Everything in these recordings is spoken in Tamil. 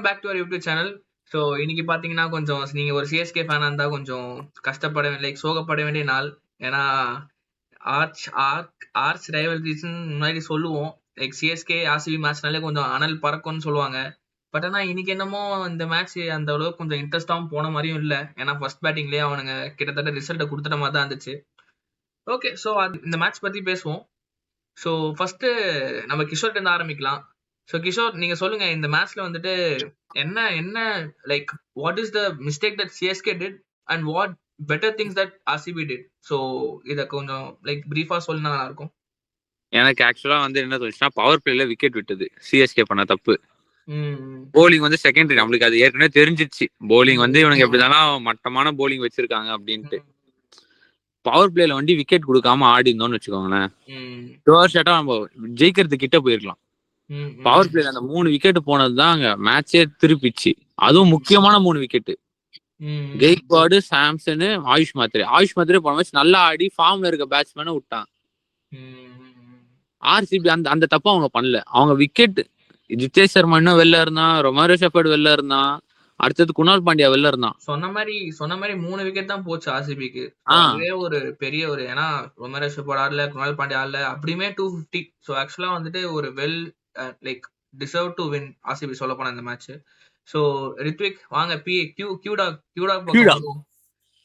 Welcome back to our YouTube channel. So இன்னைக்கு பார்த்தீங்கன்னா கொஞ்சம் நீங்கள் ஒரு சிஎஸ்கே ஃபேனாக இருந்தால் கொஞ்சம் கஷ்டப்பட லைக் சோகப்பட வேண்டிய நாள். ஏன்னா ஆர்ச் ஆர்க் ஆர்ச் ரைவல்ரிஸ்ன்னு முன்னாடி சொல்லுவோம். லைக் சிஎஸ்கே ஆர்சிபி மேட்ச்னாலே கொஞ்சம் அனல் பறக்கும்னு சொல்லுவாங்க. பட் ஆனால் இன்னைக்கு என்னமோ இந்த மேட்ச் அந்த அளவுக்கு கொஞ்சம் இன்ட்ரெஸ்டாகவும் போன மாதிரியும் இல்லை. ஏன்னா ஃபர்ஸ்ட் பேட்டிங்லேயே அவனுங்க கிட்டத்தட்ட ரிசல்ட்டை கொடுத்துட்ட மாதிரி தான் இருந்துச்சு. ஓகே, ஸோ இந்த மேட்ச் பற்றி பேசுவோம். ஸோ ஃபர்ஸ்ட் நம்ம கிஷோர்ட்ட இருந்து ஆரம்பிக்கலாம். ஸோ கிஷோர், நீங்க சொல்லுங்க, இந்த மேட்ச்ல வந்துட்டு என்ன என்ன like what is the mistake that CSK did and what better things that RCB did? So இத கொஞ்சம் லைக் பிரீஃபா சொன்னா நல்லா இருக்கும். எனக்கு ஆக்சுவலா வந்து என்ன தோணுச்சுன்னா, பவர் பிளேல விக்கெட் விட்டது சிஎஸ்கே பண்ண தப்பு. போலிங் வந்து செகண்டரி, நம்மளுக்கு அது ஏற்கனவே தெரிஞ்சிச்சு. போலிங் வந்து இவனுக்கு எப்படிதாலும் மட்டமான போலிங் வச்சிருக்காங்க அப்படின்ட்டு. பவர் பிளேல வந்து விக்கெட் கொடுக்காம ஆடி இருந்தோம்னு வச்சுக்கோங்களேன், நம்ம ஜெயிக்கிறது கிட்ட போயிருக்கலாம். பவர் பிளேல அந்த 3 விக்கெட் போனதுதான் அங்க மேட்சே திருப்பிச்சு. அதுவும் முக்கியமான 3 விக்கெட். கெய்க்வாடு, சாம்சன், ஆயுஷ் மாத்திரே போன மேட்ச் நல்லா ஆடி ஃபார்ம்ல இருக்க பேட்ஸ்மேனை விட்டான். ஆர்சிபி அந்த தப்ப அவங்க பண்ணல. அவங்க விக்கெட் ஜித்தேஷ் சர்மா இன்னும் வெளில இருந்தான், ரொமாரியோ ஷெப்பர்ட் வெளில இருந்தான், அடுத்தது குணால் பாண்டியா வெளில இருந்தான். சொன்ன மாதிரி 3 விக்கெட் தான் போச்சு ஆர்சிபிக்கு. அதுவே ஒரு பெரிய ஒரு, ஏன்னா ரொமாரியோ ஷெப்பர்ட் ஆடல, குணால் பாண்டியா ஆடல, அப்படியுமே 250. ஸோ ஆக்சுவலா வந்துட்டு ஒரு well like deserve to win RCB சொல்ல போன இந்த மேட்ச். ஸோ ரித்விக் வாங்க,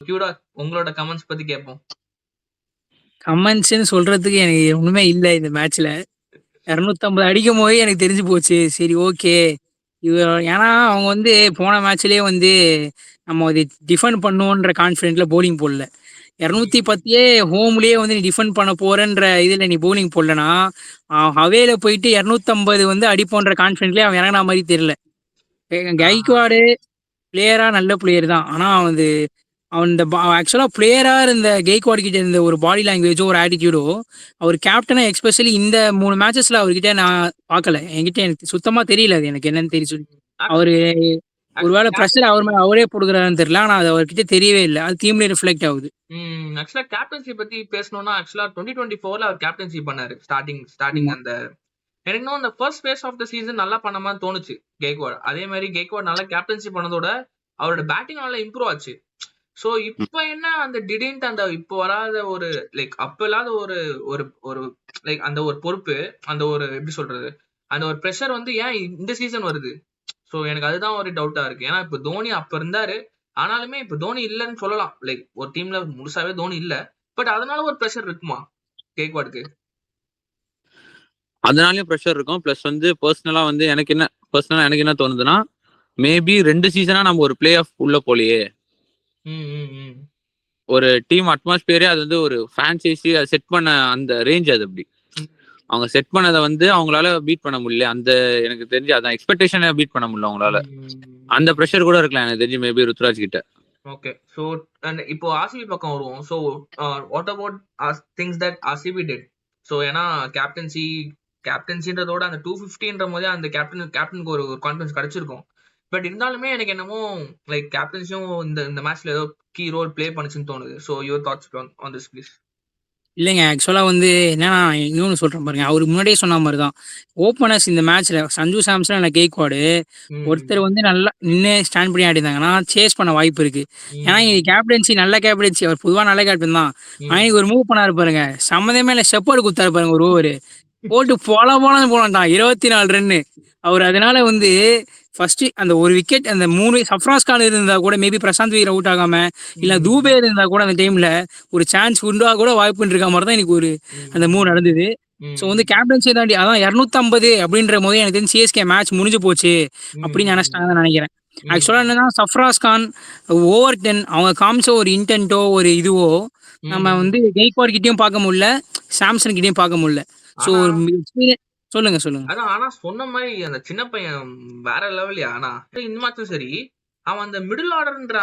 கியூடா உங்களோட கமெண்ட்ஸ் பத்தி கேட்போம். கமெண்ட்ஸ்ன்னு சொல்றதுக்கு எனக்கு ஒண்ணுமே இல்லை. இந்த மேட்ச்ல 250 அடிக்கும் போது எனக்கு தெரிஞ்சு போச்சு. சரி, ஓகே. ஏன்னா அவங்க வந்து போன மேட்ச்லயே வந்து நம்ம அதை டிஃபெண்ட் பண்ணுவோன்ற கான்ஃபிடென்ட்ல போலிங் போடல. 210 ஹோம்லயே வந்து நீ டிஃபெண்ட் பண்ண போறன்ற இதுல நீ போலிங் போடலனா, அவேல போயிட்டு 250 வந்து அடிப்போன்ற கான்ஃபிடென்ட்லயே அவன் இறங்கின மாதிரி தெரியல. கைக்வாடு பிளேயரா நல்ல பிளேயர் தான். ஆனா வந்து அவன் இந்த ஆக்சுவலா பிளேயரா இருந்த கெய்க்வாட் கிட்ட இருந்த ஒரு பாடி லாங்குவேஜோ ஒரு ஆட்டிடியூடோ அவர் கேப்டனா எஸ்பெஷலி இந்த 3 மேட்சஸ்ல அவர்கிட்ட நான் பார்க்கல. என்கிட்ட எனக்கு சுத்தமா தெரியல அது எனக்கு என்னன்னு தெரியும். அவரு ஒருவேளை பிரஷர் அவரே போடுகிறாருன்னு தெரியல. ஆனா அது அவர்கிட்ட தெரியவே இல்லை. அது டீம்ல ரிஃப்ளெக்ட் ஆகுது. ஆக்சுவலா கேப்டன்சி பத்தி பேசணும்னா, ஆக்சுவலா 2024ல அவர் கேப்டன்சி பண்ணாரு. ஸ்டார்டிங் அந்த எனக்கு இன்னும் அந்த first phase of the season நல்லா பண்ண மாதிரி தோணுச்சு கெய்க்வாட். அதே மாதிரி கெய்க்வாட் நல்லா கேப்டன்சி பண்ணதோட அவரோட பேட்டிங் நல்லா இம்ப்ரூவ் ஆச்சு. சோ இப்ப என்ன அந்த திடீர்னு அந்த இப்போ வராத ஒரு லைக் அப்ப இல்லாத ஒரு ஒரு ஒரு லைக் அந்த ஒரு பொறுப்பு, அந்த ஒரு எப்படி சொல்றது, அந்த ஒரு ப்ரெஷர் வந்து ஏன் இந்த சீசன் வருது? சோ எனக்கு அதுதான் ஒரு டவுட்டா இருக்கு. ஏன்னா இப்ப தோனி அப்ப இருந்தாரு, ஆனாலுமே இப்ப தோனி இல்லன்னு சொல்லலாம். லைக் ஒரு டீம்ல முழுசாவே தோனி இல்ல, பட் அதனால ஒரு ப்ரெஷர் இருக்குமா கேக்வாடுக்கு? அதனாலயும் ப்ரெஷர் இருக்கும். பிளஸ் வந்து பர்சனலா வந்து எனக்கு என்ன தோணுதுன்னா, மேபி 2 சீசனா நம்ம ஒரு பிளே ஆஃப் உள்ள போலியே, ஒரு டீம் அட்மாஸ்பியரே அது வந்து ஒரு ஃபேன்சைஸி செட் பண்ண அந்த ரேஞ்ச், அது அப்படி அவங்க செட் பண்ணதை வந்து அவங்களால பீட் பண்ண முடியல. அந்த எனக்கு தெரிஞ்சு அதான் எக்ஸ்பெக்டேஷனை பீட் பண்ண முடியல அவங்களால. அந்த ப்ரெஷர் கூட இருக்கலாம் எனக்கு தெரிஞ்சு மேபி ருத்ராஜ் கிட்ட. ஓகே, சோ இப்போ ஆர்சிபி பக்கம் வருவோம். So what about things that RCB did? So ஏன்னா கேப்டன்சின்றதோட அந்த 250ன்ற போதே அந்த கேப்டனுக்கு ஒரு கான்ஃபிடன்ஸ் கிடைச்சிருக்கும். பட் இருந்தாலுமே எனக்கு என்னமோ லைக் கேப்டன்சியும் இந்த மேட்ச்ல ஏதோ கீ ரோல் பிளே பண்ணுச்சுன்னு தோணுது. So your thoughts on this please. இல்லைங்க, ஆக்சுவலாக வந்து என்னன்னா இன்னொன்று சொல்கிறேன் பாருங்க. அவர் முன்னாடியே சொன்ன மாதிரி தான் ஓப்பனர்ஸ் இந்த மேட்ச்சில் சஞ்சு சாம்சன் இல்லை கெய்க்வாடு ஒருத்தர் வந்து நல்லா நின்று ஸ்டாண்ட் பண்ணி ஆடிருந்தாங்கன்னா சேஸ் பண்ண வாய்ப்பு இருக்கு. ஏன்னா இது கேப்டன்சி, நல்ல கேப்டன்சி, அவர் பொதுவாக நல்ல கேப்டன் தான். ஆனால் ஒரு மூவ் பண்ணாரு பாருங்க, சம்மந்தமே இல்லை, ஷெப்பர்டு குத்தாரு பாருங்க, ஒரு ஓவர் போட்டு போலான்னு போனான்ட்டான், 24 ரன்னு அவர். அதனால வந்து ஃபர்ஸ்ட் அந்த ஒரு விக்கெட், அந்த 3 சஃப்ராஸ் கான் இருந்தா கூட மேபி பிரசாந்த் வீர் அவுட் ஆகாம, இல்ல தூபே இருந்தா கூட அந்த டைம்ல ஒரு சான்ஸ் உண்டா கூட வாய்ப்பு இருக்க மாதிரி தான் எனக்கு ஒரு அந்த 3 நடந்தது. ஸோ வந்து கேப்டன்சி தாண்டி அதான் 250 அப்படின்ற போது எனக்கு தெரிஞ்சு சிஎஸ்கே மேட்ச் முடிஞ்சு போச்சு அப்படின்னு நினைச்சிட்டாங்கன்னு நினைக்கிறேன். ஆக்சுவலா என்னன்னா சஃப்ராஸ் கான் ஓவர் 10 அவங்க காமிச்ச ஒரு இன்டென்ட்டோ ஒரு இதுவோ நம்ம வந்து கெய்க்வாட் கிட்டயும் பார்க்க முடியல, சாம்சன் கிட்டயும் பார்க்க முடியல. ஸோ சொல்லுங்க. அதான், ஆனா சொன்ன மாதிரி அந்த சின்ன பையன் வேற லெவல்யா. ஆனா இந்த மேட்சும் சரி, அவன் அந்த மிடில் ஆர்டர்ன்ற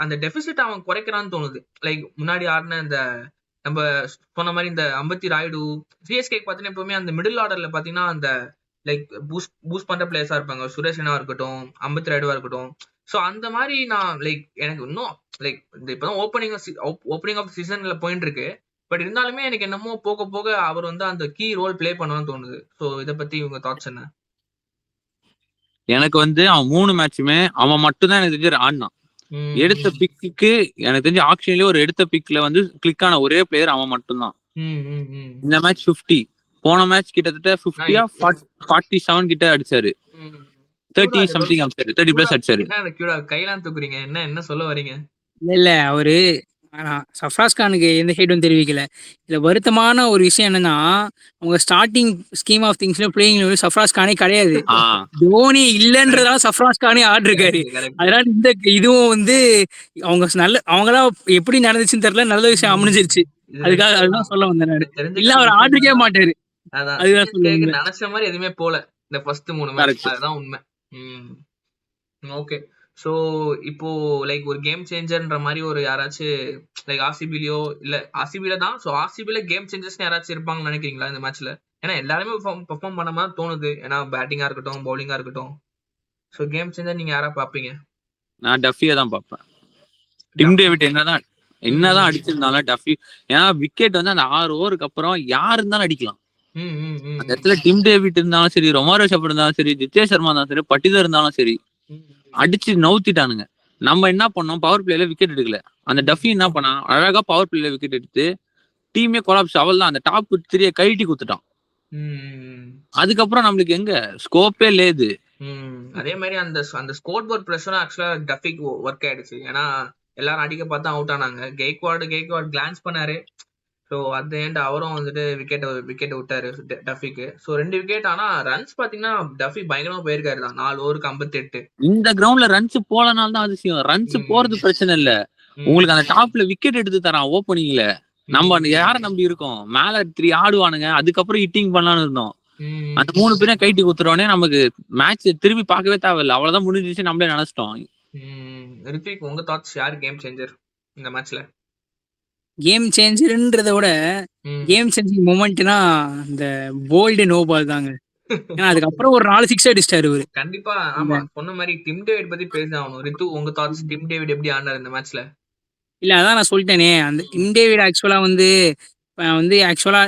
அந்த டெபிசிட் அவன் குறைக்கிறான்னு தோணுது. லைக் முன்னாடி ஆடின இந்த நம்ம சொன்ன மாதிரி இந்த அம்பத்தி ராயுடு, சிஎஸ்கே பாத்தீங்கன்னா எப்பவுமே அந்த மிடில் ஆர்டர்ல பாத்தீங்கன்னா அந்த லைக் பூஸ்ட் பண்ற பிளேயர்ஸா இருப்பாங்க. சுரேஷ் ரெய்னாவா இருக்கட்டும், அம்பத்தி ராயுடுவா இருக்கட்டும். சோ அந்த மாதிரி நான் லைக் எனக்கு இன்னும் லைக் இந்த இப்பதான் ஓப்பனிங் ஆஃப் சீசன்ல போயிட்டு இருக்கு. பட் இருந்தாலுமே எனக்கு என்னமோ போக போக அவர் வந்து அந்த கீ ரோல் பிளே பண்ணுவான்னு தோணுது. சோ இத பத்தி உங்க தாட்ஸ் என்ன? எனக்கு வந்து அவன் 3 மேட்சுமே அவன் மட்டும் தான் எனக்கு தெரிஞ்சு ஆடினான். எடுத்த பிக்கு எனக்கு தெரிஞ்சு ஆக்ஷன்லயே ஒரு எடுத்த பிக்ல வந்து கிளிக் ஆன ஒரே பிளேயர் அவன் மட்டும்தான். இந்த மேட்ச் 50, போன மேட்ச் கிட்டத்தட்ட 50 47 கிட்ட அடிச்சாரு. 30 சம்திங் அடிச்சாரு, 30 பிளஸ் அடிச்சாரு. கையெல்லாம் தூக்குறீங்க, என்ன சொல்ல வரீங்க? இல்ல அவரு சஃப்ராஸ் கானுக்கு எந்த ஹேட்டும் தெரிவிக்கல. இதுல வருத்தமான ஒரு விஷயம் என்னன்னா, அவங்க ஸ்டார்டிங் ஸ்கீம் ஆஃப் திங்ஸ்ல பிளேயிங் சஃப்ராஸ் கானே கிடையாது. தோனி இல்லன்றதால சஃப்ராஸ் கானே ஆடிருக்காரு. அதனால இந்த இதுவும் வந்து அவங்களா எப்படி நடந்துச்சுன்னு தெரியல, நல்ல விஷயம் அமைஞ்சிருச்சு. அதுக்காக அதுதான் சொல்ல வந்தேன் நானு. இல்ல அவர் ஆடிருக்கவே மாட்டாரு. அதுதான் சொல்லுங்க. நினைச்ச மாதிரி எதுவுமே போல இந்த ஃபர்ஸ்ட் 3 மேட்ச், அதுதான் உண்மை. ஓகே, சோ இப்போ லைக் ஒரு கேம் சேஞ்சர்ன்ற மாதிரி ஒரு யாராச்சும் லைக் ஆர்சிபிலயோ இல்ல ஆர்சிபில தான், சோ ஆர்சிபில கேம் சேஞ்சர்ஸ் யாராச்சும் இருப்பாங்கன்னு நினைக்கிறீங்களா இந்த மேட்ச்ல? ஏன்னா எல்லாருமே பெர்ஃபார்ம் பண்ண மாதிரி தோணுது, ஏன்னா பேட்டிங்கா இருக்கட்டும் பவுலிங்கா இருக்கட்டும். சோ கேம் சேஞ்சர் நீங்க யாரா பாப்பீங்க? நான் டஃபியை தான் பார்ப்பேன். டிம் டேவிட் என்னதான் அடிச்சிருந்தாலும் டஃபி, ஏன்னா விக்கெட் வந்து அந்த 6 ஓவருக்கு அப்புறம் யாரு இருந்தாலும் அடிக்கலாம். அந்த இடத்துல டிம் டேவிட் இருந்தாலும் சரி, ரொமாரோ ஷெஃபர்ட் இருந்தாலும் சரி, ஜித்தேஷ் சர்மா இருந்தாலும் சரி, பட்டிதர் இருந்தாலும் சரி, அடிச்சு நவுத்திட்டானுங்க. நம்ம என்ன பண்ணோம், பவர் பிளேல விக்கெட் எடுக்கல. அந்த டஃபி என்ன பண்ணா, அழகா பவர் பிளேல விக்கெட் எடுத்து டீமே கொலாப்ஸ். அவள் தான் அந்த டாப் 3 கைட்டி குத்துட்டான். அதுக்கப்புறம் நம்மளுக்கு எங்க ஸ்கோப்பே லேது. அதே மாதிரி அந்த ஸ்கோர் போர்ட் பிரஷரும் ஆக்சுவலா டஃபிக்கு ஒர்க் ஆயிடுச்சு. ஏன்னா எல்லாரும் அடிக்க பார்த்தா அவுட் ஆனாங்க. கெய்க்வாட் கிளான்ஸ் பண்ணாரு. ஸோ அட் எண்ட் அவரும் வந்துட்டு விக்கெட் விட்டாரு டஃபிக்கு. So 2 wicket. ஆனா ரன்ஸ் பாத்தீங்கன்னா டஃபி பயங்கரமா போயிருக்காரு தான், 4 ஓவருக்கு 58. இந்த கிரவுண்ட்ல ரன்ஸ் போலனால தான் அதிசயம். ரன்ஸ் போறது பிரச்சனை இல்ல, உங்களுக்கு அந்த டாப்ல விக்கெட் எடுத்து தரான் ஓப்பனிங்ல. நம்ம யார நம்பி இருக்கோம்? மேல 3 ஆடுவானுங்க, அதுக்கப்புறம் ஹிட்டிங் பண்ணலான்னு இருந்தோம். அந்த 3 பேரும் கைட்டி குத்துறோடனே நமக்கு மேட்ச் திரும்பி பார்க்கவே தேவையில்லை, அவ்வளவுதான் முடிஞ்சிச்சு, நம்மளே நினைச்சிட்டோம். ரித்விக், உங்க தாட்ஸ், யார் கேம் சேஞ்சர் இந்த மேட்ச்ல? கேம் சேஞ்சர்ன்றத விட கேம் சேஞ்சிங் மொமெண்ட்னா இந்த போல்டு நோ பால் தாங்க. ஏன்னா அதுக்கப்புறம் ஒரு 4 6 அடிச்சிட்டாரு இவரு. கண்டிப்பா. ஆமா, சொன்ன மாதிரி டிம் டேவிட் பத்தி பேசணும். ரித்து, உங்க தாட்ஸ், டிம் டேவிட் எப்படி ஆனார் இந்த மேட்ச்ல? இல்ல அதான் நான் சொல்லிட்டேனே, அந்த டிம் டேவிட் ஆக்சுவலா வந்து ஆக்சுவலா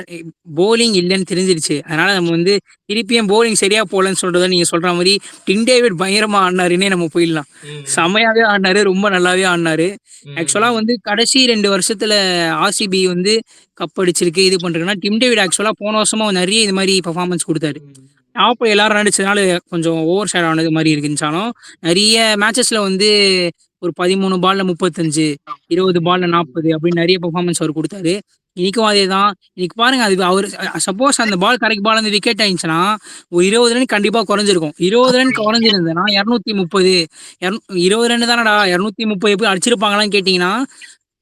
போலிங் இல்லைன்னு தெரிஞ்சிருச்சு. அதனால நம்ம வந்து திருப்பியும் போலிங் சரியா போலன்னு சொல்றத நீங்க சொல்ற மாதிரி டிம் டேவிட் பயங்கரமா ஆடினாருன்னே நம்ம போயிடலாம். செமையாவே ஆடினாரு, ரொம்ப நல்லாவே ஆடினாரு. ஆக்சுவலா வந்து கடைசி 2 வருஷத்துல ஆர்சிபி வந்து கப் அடிச்சிருக்கு, இது பண்றதுன்னா டிம் டேவிட் ஆக்சுவலா போன வருஷமா நிறைய இது மாதிரி பெர்ஃபார்மன்ஸ் கொடுத்தாரு. டாப் எல்லாரும் நடிச்சதுனால கொஞ்சம் ஓவர் ஷேட் ஆனது மாதிரி இருந்துச்சாலும், நிறைய மேட்சஸ்ல வந்து ஒரு 13 பால்ல 35, 20 பால்ல 40 அப்படின்னு நிறைய பெர்ஃபார்மன்ஸ் அவர் கொடுத்தாரு. இன்னைக்கும் அதே தான். இன்னைக்கு பாருங்க, அது அவர் சப்போஸ் அந்த பால் கரெக்ட் பால் அந்த விக்கெட் ஆயிடுச்சுன்னா ஒரு 20 ரன் கண்டிப்பா குறைஞ்சிருக்கும். 20 ரன் குறைஞ்சிருந்தேன்னா 230, 20 ரன் தானடா, 230 எப்படி அடிச்சிருப்பாங்களான்னு கேட்டீங்கன்னா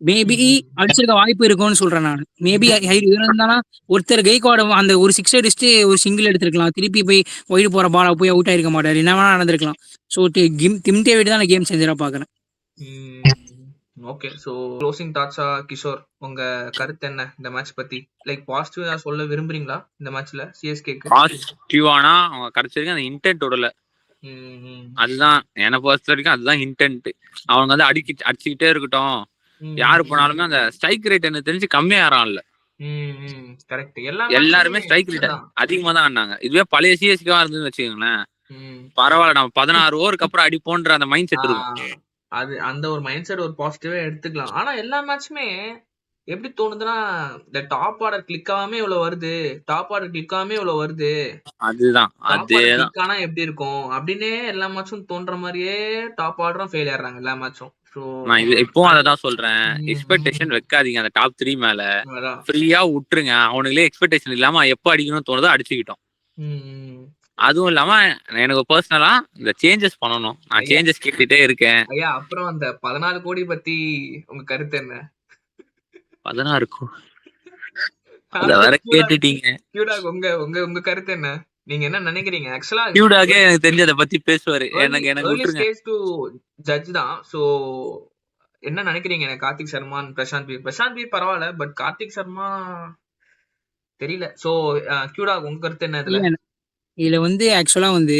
மேபி அடிச்சிருக்க வாய்ப்பு இருக்கும்னு சொல்றேன் நான். மேபி இருந்தானா ஒருத்தர் கெய்க்வாட் அந்த ஒரு 6 அடிச்சுட்டு ஒரு சிங்கிள் எடுத்திருக்கலாம், திருப்பி போய் ஒயிடு போற பாலா போய் அவுட் ஆயிருக்க மாட்டாரு, என்ன வேணா நடந்திருக்கலாம். ஸோ டிம் டேவிட் தான் நான் கேம் சேஞ்சரா பாக்குறேன். ஓகே, சோ க்ளோசிங் தாட்ஸா கிஷோர், உங்க கருத்து என்ன இந்த மேட்ச் பத்தி? லைக் பாசிட்டிவா சொல்ல விரும்புறீங்களா இந்த மேட்ச்ல சிஎஸ்கேக்கு? பாசிட்டிவானா அவங்க கடைசிவரைக்கும் அந்த இன்டென்ட் விடல, அதுதான் என்ன பொறுத்த வரைக்கும், அதுதான் இன்டென்ட். அவங்க வந்து அடிச்சுக்கிட்டே இருக்கட்டும், யாரு போனாலுமே அந்த ஸ்ட்ரைக் ரேட் எனக்கு தெரிஞ்சு கம்மியாறான் இல்ல. கரெக்ட், எல்லாருமே ஸ்ட்ரைக் ரேட் அதிகமா தான் ஆடினாங்க. இதுவே பழைய சிஎஸ்கேவா இருந்துன்னு வச்சுக்கோங்களேன், பரவாயில்ல நம்ம 16 ஓவருக்கு அப்புறம் அடிப்போன்ற அந்த மைண்ட் செட் இருக்கும். அது அந்த ஒரு மைண்ட் செட் ஒரு பாசிட்டிவா எடுத்துக்கலாம். ஆனா எல்லா மேட்சுமே எப்படி தோணுதுன்னா, இந்த டாப் ஆர்டர் கிளிக் ஆகாம இவ்வளவு வருது, டாப் ஆர்டர் கிளிக் ஆகாம இவ்வளவு வருது, அதுதான் கிளிக் ஆனா எப்படி இருக்கும் அப்படின்னே எல்லா மேட்சும் தோன்ற மாதிரியே டாப் ஆர்டரும் ஃபெயில் ஆயிடுறாங்க எல்லா மேட்சும். நான் இப்போ அததான் சொல்றேன், எக்ஸ்பெக்டேஷன் வைக்காதீங்க அந்த டாப் 3 மேல, ஃப்ரீயா விட்டுருங்க. அவனுங்களே எக்ஸ்பெக்டேஷன் இல்லாம எப்ப அடிக்கணும்னு தோணுதோ அடிச்சுக்கிட்டோம். அதுவும் இல்லாம எனக்கு பர்சனலா இந்த சேஞ்சஸ் பண்ணணும், நான் சேஞ்சஸ் கேட்டுட்டே இருக்கேன். ஐயா, அப்புறம் அந்த 14 கோடி பத்தி உங்க கருத்து என்ன? 16 கோடி அத வேற கேட்டுட்டீங்க. உங்க கருத்து என்ன? நீங்க என்ன நினைக்கிறீங்க? ஆக்சுவலா கியூடாகே எனக்கு தெரிஞ்ச அதை பத்தி பேசுவாரு, எனக்கு விட்டுருங்க. ஸ்டேஜ் டு ஜட்ஜ் தான். சோ என்ன நினைக்கிறீங்க? கார்த்திக் சர்மா, பிரசாந்த் பீர் பரவாயில்ல, பட் கார்த்திக் சர்மா தெரியல. சோ கியூடா, உங்க கருத்து என்ன இதுல? இதுல வந்து ஆக்சுவலா வந்து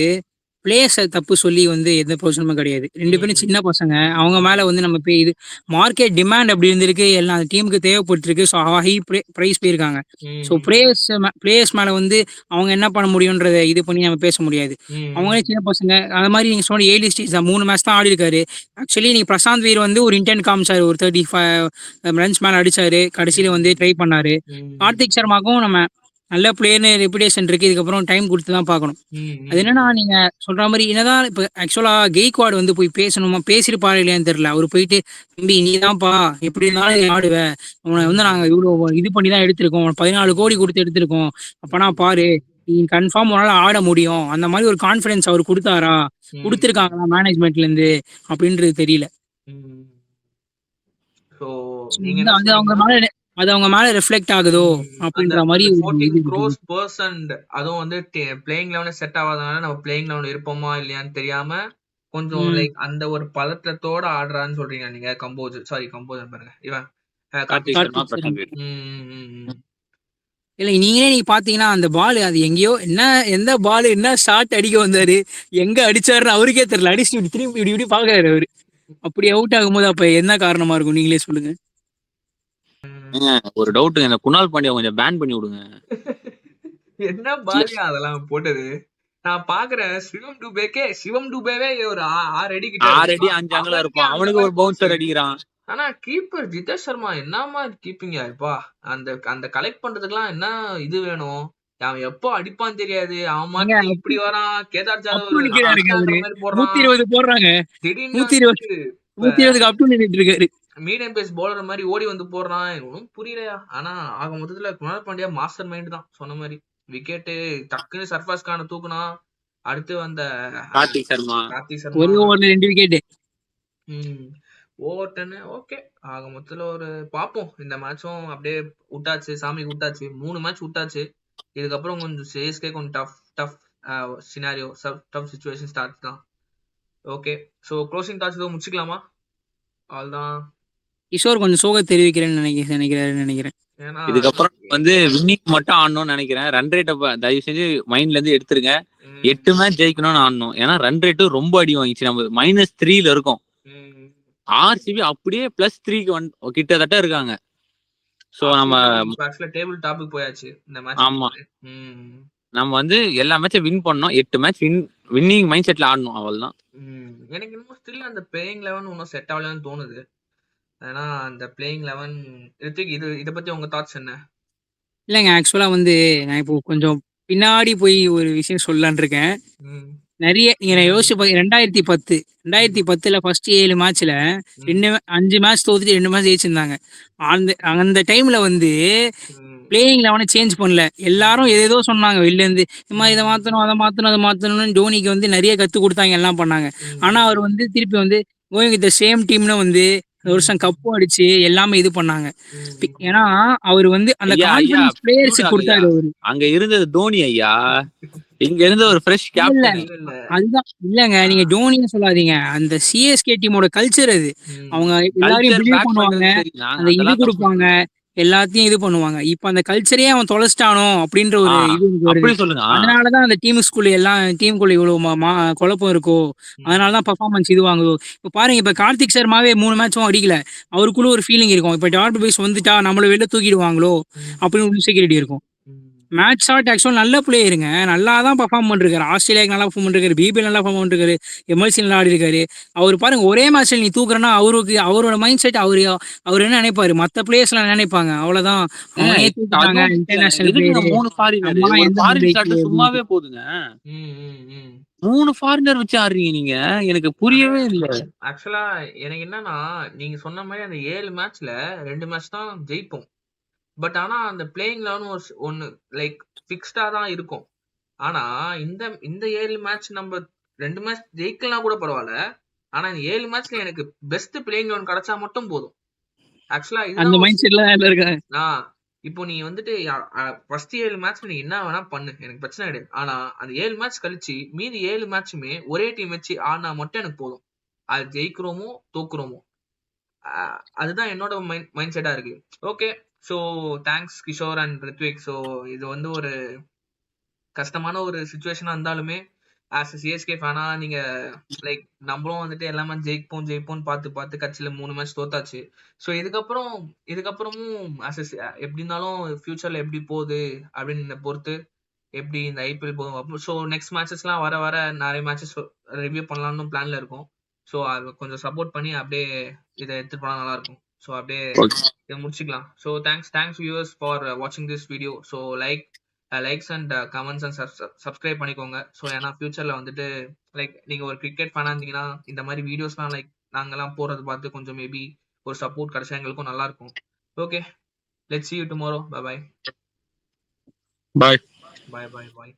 பிளேயர்ஸ தப்பு சொல்லி வந்து எந்த பிரயோஜனமும் கிடையாது. 2 பேரும் சின்ன பசங்க. அவங்க மேல வந்து நம்ம இது மார்க்கெட் டிமாண்ட் அப்படி இருந்திருக்கு. எல்லாம் அந்த டீமுக்கு தேவைப்பட்டிருக்கு. ஸோ ஹை பிரைஸ் போயிருக்காங்க. ஸோ பிளேயர்ஸ் மேல வந்து அவங்க என்ன பண்ண முடியும்ன்றத இது பண்ணி நம்ம பேச முடியாது. அவங்களே சின்ன பசங்க. அந்த மாரி நீங்க சொன்ன ஏர்லி ஸ்டேஜ் தான் 3 மேட்ச் தான் ஆடிருக்காரு. ஆக்சுவலி நீங்க பிரசாந்த் வீர் வந்து ஒரு இன்டென்ட் காமிச்சாரு. ஒரு 35 ரன்ஸ் மேல அடிச்சாரு. கடைசியில வந்து ட்ரை பண்ணாரு. கார்த்திக் சர்மாக்கும் நம்ம நல்ல பிளேயர்னு ரெப்புடேஷன் இருக்கு. இதுக்கப்புறம் டைம் கொடுத்து தான் பார்க்கணும். அது என்னன்னா நீங்க சொல்ற மாதிரி என்னதான் இப்ப ஆக்சுவலா கெய்க்வாட் வந்து போய் பேசணுமா பேசிருப்பாரு இல்லையான்னு தெரியல. அவரு போயிட்டு தம்பி நீதான்ப்பா எப்படி இருந்தாலும் நீ ஆடுவ, உன்னை வந்து நாங்க இவ்வளவு இது பண்ணி தான் எடுத்திருக்கோம், 14 கோடி கொடுத்து எடுத்திருக்கோம், அப்பனா பாரு நீ கன்ஃபார்ம் உன்னால ஆட முடியும், அந்த மாதிரி ஒரு கான்பிடன்ஸ் அவர் கொடுத்தாரா, கொடுத்துருக்காங்களா மேனேஜ்மெண்ட்ல இருந்து அப்படின்றது தெரியல. அது அவங்க மேல அது அவங்க மேல ரிஃப்ளெக்ட் ஆகுதோ அப்படின்ற மாதிரி 14 crores percent அதுவும் வந்து பிளேயிங் லெவல் செட் ஆகாதனால நம்ம பிளேயிங் லெவல் இருப்போமா இல்லையான்னு தெரியாம கொஞ்சம் லைக் அந்த ஒரு பதட்டத்தோட ஆடுறான்னு சொல்றீங்க நீங்க. கம்போஜர் பாருங்க இவன் இல்ல நீங்களே நீங்க பாத்தீங்கன்னா அந்த பால் அது எங்கேயோ எந்த பால் என்ன ஷாட் அடிக்க வந்தாரு, எங்க அடிச்சாருன்னு அவருக்கே தெரியல. அடிச்சு திரும்பி இப்படி பாக்குறாரு அவரு. அப்படி அவுட் ஆகும்போது அப்ப என்ன காரணமா இருக்கும் நீங்களே சொல்லுங்க. ஒரு டவுட்டுங்க, இந்த குணால் பாண்டியா கொஞ்சம் பேன் பண்ணி விடுங்க. என்ன பாலியா அதெல்லாம் போட்டது நான் பாக்குறேன். சிவம் டுபேவே ஒரு 6 அடி கிட்ட 6 அடி 5 அங்கலா இருப்பான். அவனுக்கு ஒரு பவுன்சர் அடிக்கிறான். ஆனா கீப்பர் ஜிதேஷ் சர்மா என்னமா கீப்பிங்க இருப்பா. அந்த கலெக்ட் பண்றதுக்குலாம் என்ன இது வேணும். அவன் எப்போ அடிப்பான்னு தெரியாது. அவன் மாதிரி இப்படி வரான். கேதார் ஜாதவ் போடுறாங்க. மீடியம் பேஸ் பவுலர் மாதிரி ஓடி வந்து போடுறான். ஒன்னும் புரியலையா. ஆனா ஆக மொத்தத்துல குணால் பாண்டியா மாஸ்டர் மைண்ட் தான். சொன்ன மாதிரி விக்கெட்டு டக்குன்னு சர்ஃபாஸ் கான தூக்குனா. அடுத்து வந்த Karthik Sharma 2 wicket. Over 10. Okay ஆக மொத்தத்துல ஒரு பாப்போம். இந்த மேட்சும் அப்படியே விட்டாச்சு, சாமிக்கு விட்டாச்சு. 3 மேட்ச் விட்டாச்சு. இதுக்கப்புறம் கொஞ்சம் சிஎஸ்கே கொஞ்சம் tough scenario, tough situation start தான். ஓகே ஸோ க்ளோசிங் தாட்ஸ் ஏதோ முடிச்சுக்கலாமா? அவ்வளோதான். கிஷோர் கொஞ்சம் சோக தெரிவிக்கிறேன்னு நினைக்கிறேன். இதுக்கப்புறம் வந்து வின்னிங் மட்டும் ஆடணும்னு நினைக்கிறேன். ரன் ரேட்டை தயவு செஞ்சு மைண்ட்ல இருந்து எடுத்துருங்க. 8 மேட்ச் ஜெயிக்கணும்னு ஆடணும். ஏன்னா ரன் ரேட்டு ரொம்ப அடி வாங்கிச்சு. நம்ம -3ல இருக்கோம். ஆர்சிபி அப்படியே +3க்கு கிட்டத்தட்ட இருக்காங்க. சோ நம்ம டேபிள் டாப்புக்கு போயாச்சு இந்த மேட்ச். ஆமா நம்ம வந்து எல்லா மேட்சும் வின் பண்ணோம். 8 மேட்ச் வின்னிங் மைண்ட் செட்ல ஆடணும். அவ்வளவுதான். எனக்கு இன்னும் ஸ்டில் அந்த பிளேயிங் 11 இன்னும் செட் ஆகலன்னு தோணுது. ஏன்னா அந்த பிளேயிங் 11 இத பத்தி உங்க தாட்ஸ் என்ன? இல்லைங்க ஆக்சுவலா வந்து நான் இப்போ கொஞ்சம் பின்னாடி போய் ஒரு விஷயம் சொல்லலான் இருக்கேன். நிறைய நீங்க யோசிச்சு 2010 ஃபர்ஸ்ட் 7 மேட்ச்ல 5 மேட்ச் தோத்துட்டு 2 மேட்ச் ஜெயிச்சிருந்தாங்க. அந்த டைம்ல வந்து பிளேயிங் 11 சேஞ்ச் பண்ணல. எல்லாரும் ஏதோ சொன்னாங்க வெளில இருந்து, இதை மாத்தணும் அதை மாத்தணும் அதை மாத்தணும்னு டோனிக்கு வந்து நிறைய கத்து கொடுத்தாங்க, எல்லாம் பண்ணாங்க. ஆனா அவர் வந்து திருப்பி வந்து கோயிங் வித் த சேம் டீம்னு வந்து வருஷம் கப்பு அடிச்சு எல்லாமே இது பண்ணாங்க. ஏன்னா அவர் வந்து அந்த கான்ஃபிடன்ஸ் பிளேயர்ஸ் கொடுத்தாரு. அவரு அங்க இருந்தது தோனி ஐயா, இங்க இருந்த ஒரு ஃப்ரெஷ் கேப்டன். அதுதான் இல்லங்க, நீங்க டோனின்னு சொல்லாதீங்க. அந்த சிஎஸ்கே டீமோட கல்ச்சர் அது. அவங்க எல்லாரையும் பிலீவ் பண்ணுவாங்க, அந்த இது கொடுப்பாங்க, எல்லாத்தையும் இது பண்ணுவாங்க. இப்ப அந்த கல்ச்சரே அவன் தொலைச்சிட்டானோ அப்படின்ற ஒரு இது வருது. அதனாலதான் அந்த டீமுக்குள்ள எல்லாம் டீமுக்குள்ள இவ்வளவு குழப்பம் இருக்கோ, அதனாலதான் பர்ஃபார்மன்ஸ் இது வாங்குதோ. இப்ப பாருங்க, இப்ப கார்த்திக் சர்மாவே 3 மேட்சும் அடிக்கல. அவருக்குள்ள ஒரு ஃபீலிங் இருக்கும், இப்ப டாட் பைஸ் வந்துட்டா நம்மள வெளில தூக்கிடுவாங்களோ அப்படின்னு ஒரு இன்செக்யூரிட்டி இருக்கும். மேட்ச் ஷாட் ஆக்சுவல் நல்ல பிளேயருங்க, நல்லா தான் பர்ஃபார்ம் பண்ணிருக்காரு. ஆஸ்திரேலியாவுக்கு நல்லா பர்ஃபார்ம் பண்ணிருக்காரு, பிபிஎல் நல்லா பர்ஃபார்ம் பண்ணிருக்காரு, எம்எல்சி நல்லா ஆடி இருக்காரு. அவர் பாருங்க, ஒரே மேட்ச்ல நீ தூக்குறனா அவரோட மைண்ட் செட் அவர் என்ன நினைப்பாரு, மத்த பிளேயர்ஸ் எல்லாம் நினைப்பாங்க அவ்வளவுதான், அவனே தூக்கிட்டாங்க இன்டர்நேஷனல் சும்மாவே போதுங்க. 3 ஃபாரினர் வச்சு ஆடுறீங்க நீங்க, எனக்கு புரியவே இல்லை. ஆக்சுவலா எனக்கு என்னன்னா, நீங்க சொன்ன மாதிரி அந்த 7 மேட்ச்ல 2 மேட்ச் தான் ஜெயிப்போம். பட் ஆனா அந்த பிளேயிங் 11 ஒன்னு லைக் ஃபிக்ஸ்டா தான் இருக்கும். ஆனா இந்த 7 மேட்ச் நம்ம 2 மேட்ச் ஜெயிக்கலாம் கூட பரவாயில்ல. ஆனா இந்த 7 மேட்ச்ல எனக்கு பெஸ்ட் பிளேயிங் 11 கிடைச்சா மட்டும் போதும். ஆக்சுவலா அந்த மைண்ட் செட்ல இருக்காங்க. இப்போ நீ வந்துட்டு ஃபர்ஸ்ட் 7 மேட்ச் நீ என்ன வேணா பண்ணு, எனக்கு பிரச்சனை கிடையாது. ஆனா அந்த 7 மேட்ச் கழிச்சு மீதி 7 மேட்சுமே ஒரே டீம் வச்சு ஆனா மட்டும் எனக்கு போதும். அது ஜெயிக்கிறோமோ தோக்குறோமோ, அதுதான் என்னோட மைண்ட் செட்டா இருக்கு. Okay, so thanks Kishore and Rithvik. So இது வந்து ஒரு கஷ்டமான ஒரு சுச்சுவேஷனா இருந்தாலுமே ஆஸ் அ சிஎஸ்கே ஃபேனா நீங்க லைக் நம்மளும் வந்துட்டு எல்லாமே ஜெயிப்போம்னு பார்த்து கட்சியில 3 மேட்ச் தோத்தாச்சு. ஸோ இதுக்கப்புறமும் எப்படி இருந்தாலும் ஃபியூச்சர்ல எப்படி போகுது அப்படின்னு பொறுத்து எப்படி இந்த ஐபிஎல் போகும். ஸோ நெக்ஸ்ட் மேட்சஸ்லாம் வர வர நிறைய மேட்சஸ் ரிவ்யூ பண்ணலாம்னு பிளான்ல இருக்கும். ஸோ அது கொஞ்சம் சப்போர்ட் பண்ணி அப்படியே இதை எடுத்துட்டு போனா நல்லா இருக்கும். ஸோ அப்படியே இதை முடிச்சுக்கலாம். ஸோ தேங்க்ஸ் வியூவர்ஸ் ஃபார் வாட்சிங் this video. So likes and comments and subscribe பண்ணிக்கோங்க. ஸோ ஏன்னா ஃபியூச்சர்ல வந்துட்டு லைக் நீங்க ஒரு கிரிக்கெட் ஃபேனா இருந்தீங்கன்னா இந்த மாதிரி வீடியோஸ்லாம் லைக் நாங்கெல்லாம் போறது பார்த்து கொஞ்சம் மேபி ஒரு சப்போர்ட் கிடைச்சா எங்களுக்கும் நல்லா இருக்கும். Okay, let's see you tomorrow. Bye bye. Bye. Bye bye bye.